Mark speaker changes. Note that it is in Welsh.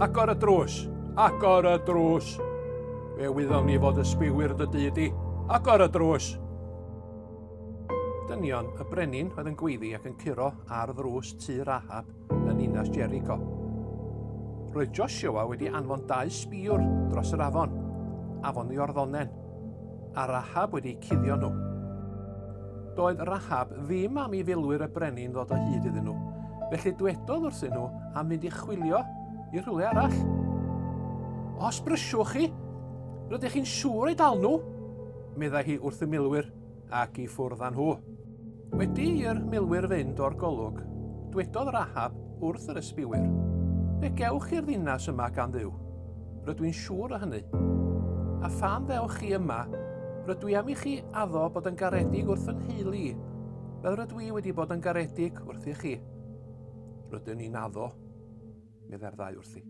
Speaker 1: Agor y drws! Agor y drws! Fe wyddom ni fod y sbiwyr dy dyd i. Agor y drws! Dynion y brenin oedd yn gweiddi ac yn curo ar ddrws tŷ Rahab yn Ninas Jericho. Roedd Joshua wedi anfon 2 sbiwr dros yr afon, afon Iorddonen, a Rahab wedi cuddio nhw. Doedd Rahab ddim am i filwyr y brenin ddod o hyd iddyn nhw, felly dywedodd wrthyn nhw am fynd i chwilio i rhywle arall. Os brysiwch chi, rydych chi'n siŵr ei dal nhw, meddai hi wrth y milwyr ac i ffwrdd â nhw. Wedi i'r milwyr fynd o'r golwg, dywedodd Rahab wrth yr ysbiwyr, "Fe gewch i'r ddinas yma gan Dduw, rydw i'n siŵr o hynny. A phan ddewch chi yma, rydw i am i chi addo bod yn garedig wrth yn nheulu, fel rydw i wedi bod yn garedig wrth i chi." "Rydyn ni'n addo," meddai'r ddau wrthi.